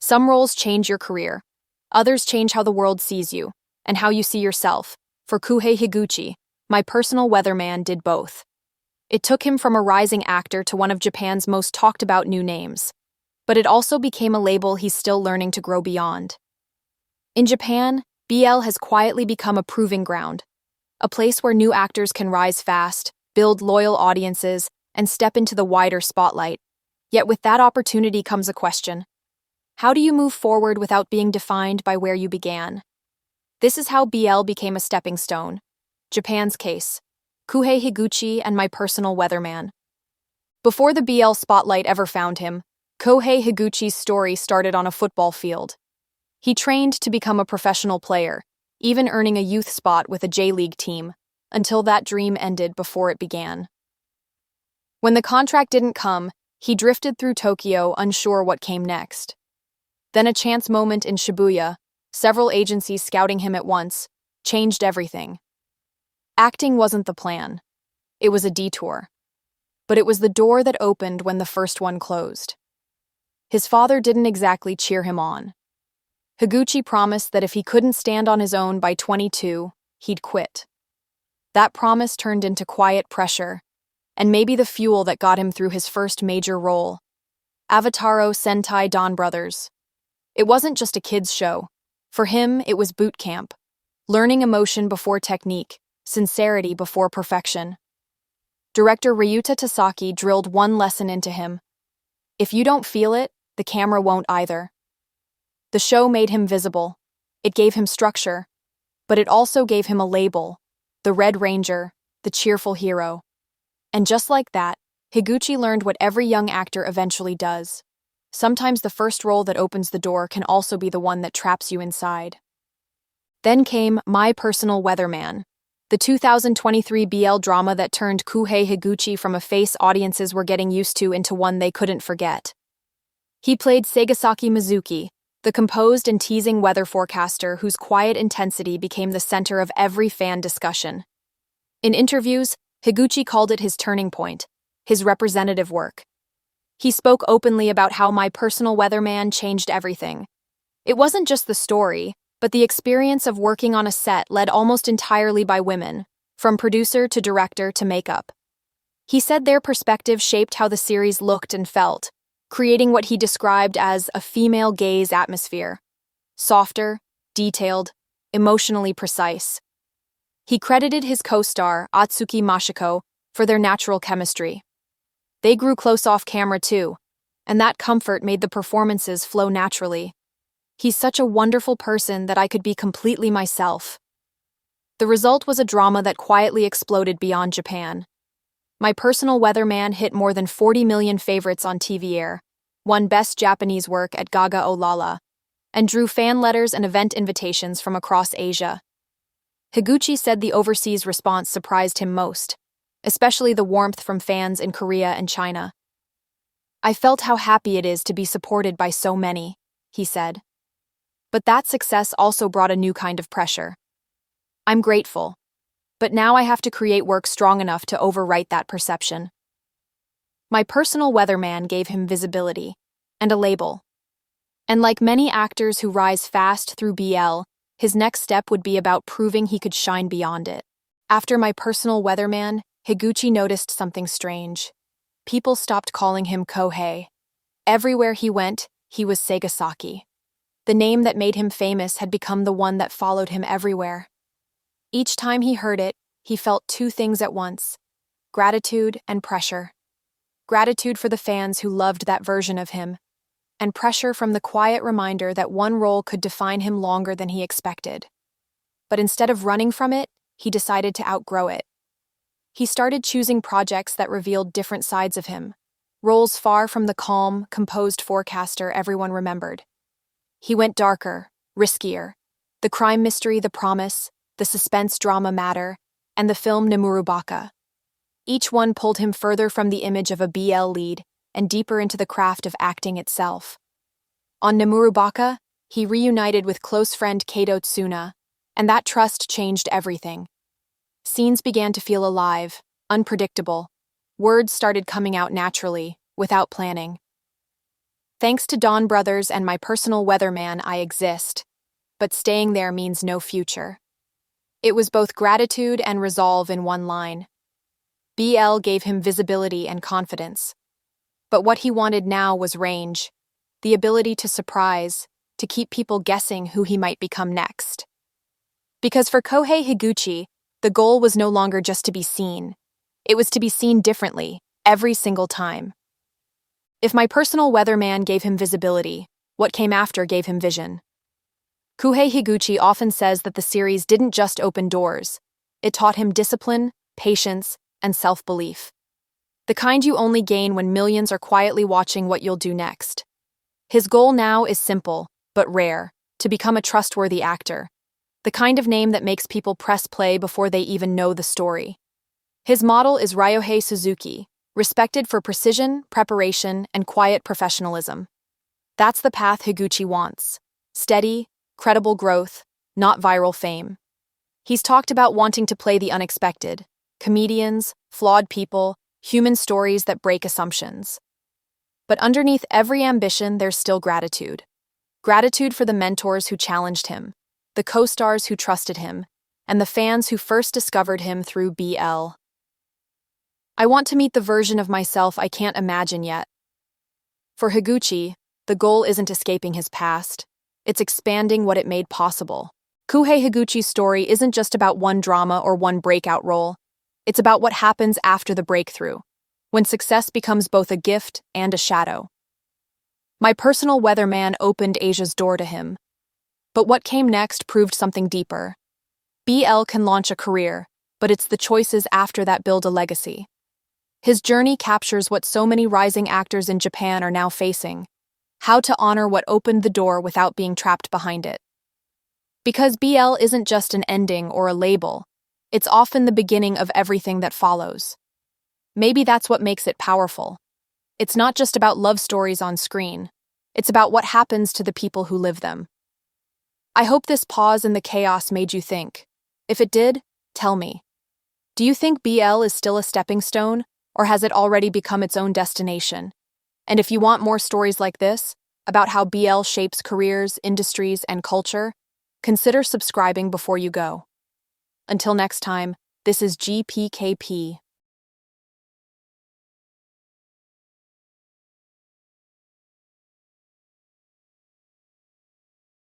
Some roles change your career. Others change how the world sees you, and how you see yourself. For Kouhei Higuchi, my personal weatherman did both. It took him from a rising actor to one of Japan's most talked about new names. But it also became a label he's still learning to grow beyond. In Japan, BL has quietly become a proving ground, a place where new actors can rise fast, build loyal audiences, and step into the wider spotlight. Yet with that opportunity comes a question. How do you move forward without being defined by where you began? This is how BL became a stepping stone. Japan's case. Kouhei Higuchi and my personal weatherman. Before the BL spotlight ever found him, Kouhei Higuchi's story started on a football field. He trained to become a professional player, even earning a youth spot with a J-League team, until that dream ended before it began. When the contract didn't come, he drifted through Tokyo unsure what came next. Then a chance moment in Shibuya, several agencies scouting him at once, changed everything. Acting wasn't the plan. It was a detour. But it was the door that opened when the first one closed. His father didn't exactly cheer him on. Higuchi promised that if he couldn't stand on his own by 22, he'd quit. That promise turned into quiet pressure, and maybe the fuel that got him through his first major role. Avataro Sentai Dawn Brothers. It wasn't just a kids' show. For him, it was boot camp. Learning emotion before technique, sincerity before perfection. Director Ryuta Tasaki drilled one lesson into him. If you don't feel it, the camera won't either. The show made him visible. It gave him structure. But it also gave him a label, the Red Ranger, the cheerful hero. And just like that, Higuchi learned what every young actor eventually does. Sometimes the first role that opens the door can also be the one that traps you inside. Then came My Personal Weatherman, the 2023 BL drama that turned Kouhei Higuchi from a face audiences were getting used to into one they couldn't forget. He played Segasaki Mizuki, the composed and teasing weather forecaster whose quiet intensity became the center of every fan discussion. In interviews, Higuchi called it his turning point, his representative work. He spoke openly about how My Personal Weatherman changed everything. It wasn't just the story, but the experience of working on a set led almost entirely by women, from producer to director to makeup. He said their perspective shaped how the series looked and felt, creating what he described as a female gaze atmosphere. Softer, detailed, emotionally precise. He credited his co-star, Atsuki Mashiko, for their natural chemistry. They grew close off camera too, and that comfort made the performances flow naturally. He's such a wonderful person that I could be completely myself. The result was a drama that quietly exploded beyond Japan. My Personal Weatherman hit more than 40 million favorites on TV Air, won Best Japanese Work at Gaga Olala, and drew fan letters and event invitations from across Asia. Higuchi said the overseas response surprised him most, especially the warmth from fans in Korea and China. I felt how happy it is to be supported by so many, he said. But that success also brought a new kind of pressure. I'm grateful. But now I have to create work strong enough to overwrite that perception. My Personal Weatherman gave him visibility and a label. And like many actors who rise fast through BL, his next step would be about proving he could shine beyond it. After My Personal Weatherman, Higuchi noticed something strange. People stopped calling him Kouhei. Everywhere he went, he was Segasaki. The name that made him famous had become the one that followed him everywhere. Each time he heard it, he felt two things at once: gratitude and pressure. Gratitude for the fans who loved that version of him, and pressure from the quiet reminder that one role could define him longer than he expected. But instead of running from it, he decided to outgrow it. He started choosing projects that revealed different sides of him, roles far from the calm, composed forecaster everyone remembered. He went darker, riskier. The crime mystery The Promise, the suspense drama Matter, and the film Nemurubaka. Each one pulled him further from the image of a BL lead and deeper into the craft of acting itself. On Nemurubaka, he reunited with close friend Kato Tsuna, and that trust changed everything. Scenes began to feel alive, unpredictable. Words started coming out naturally, without planning. Thanks to Dawn Brothers and my personal weatherman, I exist, but staying there means no future. It was both gratitude and resolve in one line. BL gave him visibility and confidence. But what he wanted now was range, the ability to surprise, to keep people guessing who he might become next. Because for Kouhei Higuchi, the goal was no longer just to be seen. It was to be seen differently, every single time. If my personal weatherman gave him visibility, what came after gave him vision. Kouhei Higuchi often says that the series didn't just open doors. It taught him discipline, patience, and self-belief. The kind you only gain when millions are quietly watching what you'll do next. His goal now is simple, but rare, to become a trustworthy actor. The kind of name that makes people press play before they even know the story. His model is Ryohei Suzuki, respected for precision, preparation, and quiet professionalism. That's the path Higuchi wants. Steady, credible growth, not viral fame. He's talked about wanting to play the unexpected, comedians, flawed people, human stories that break assumptions. But underneath every ambition, there's still gratitude. Gratitude for the mentors who challenged him, the co-stars who trusted him, and the fans who first discovered him through BL. I want to meet the version of myself I can't imagine yet. For Higuchi, the goal isn't escaping his past. It's expanding what it made possible. Kouhei Higuchi's story isn't just about one drama or one breakout role. It's about what happens after the breakthrough, when success becomes both a gift and a shadow. My personal weatherman opened Asia's door to him. But what came next proved something deeper. BL can launch a career, but it's the choices after that build a legacy. His journey captures what so many rising actors in Japan are now facing: how to honor what opened the door without being trapped behind it. Because BL isn't just an ending or a label, it's often the beginning of everything that follows. Maybe that's what makes it powerful. It's not just about love stories on screen. It's about what happens to the people who live them. I hope this pause in the chaos made you think. If it did, tell me. Do you think BL is still a stepping stone, or has it already become its own destination? And if you want more stories like this, about how BL shapes careers, industries, and culture, consider subscribing before you go. Until next time, this is GPkP.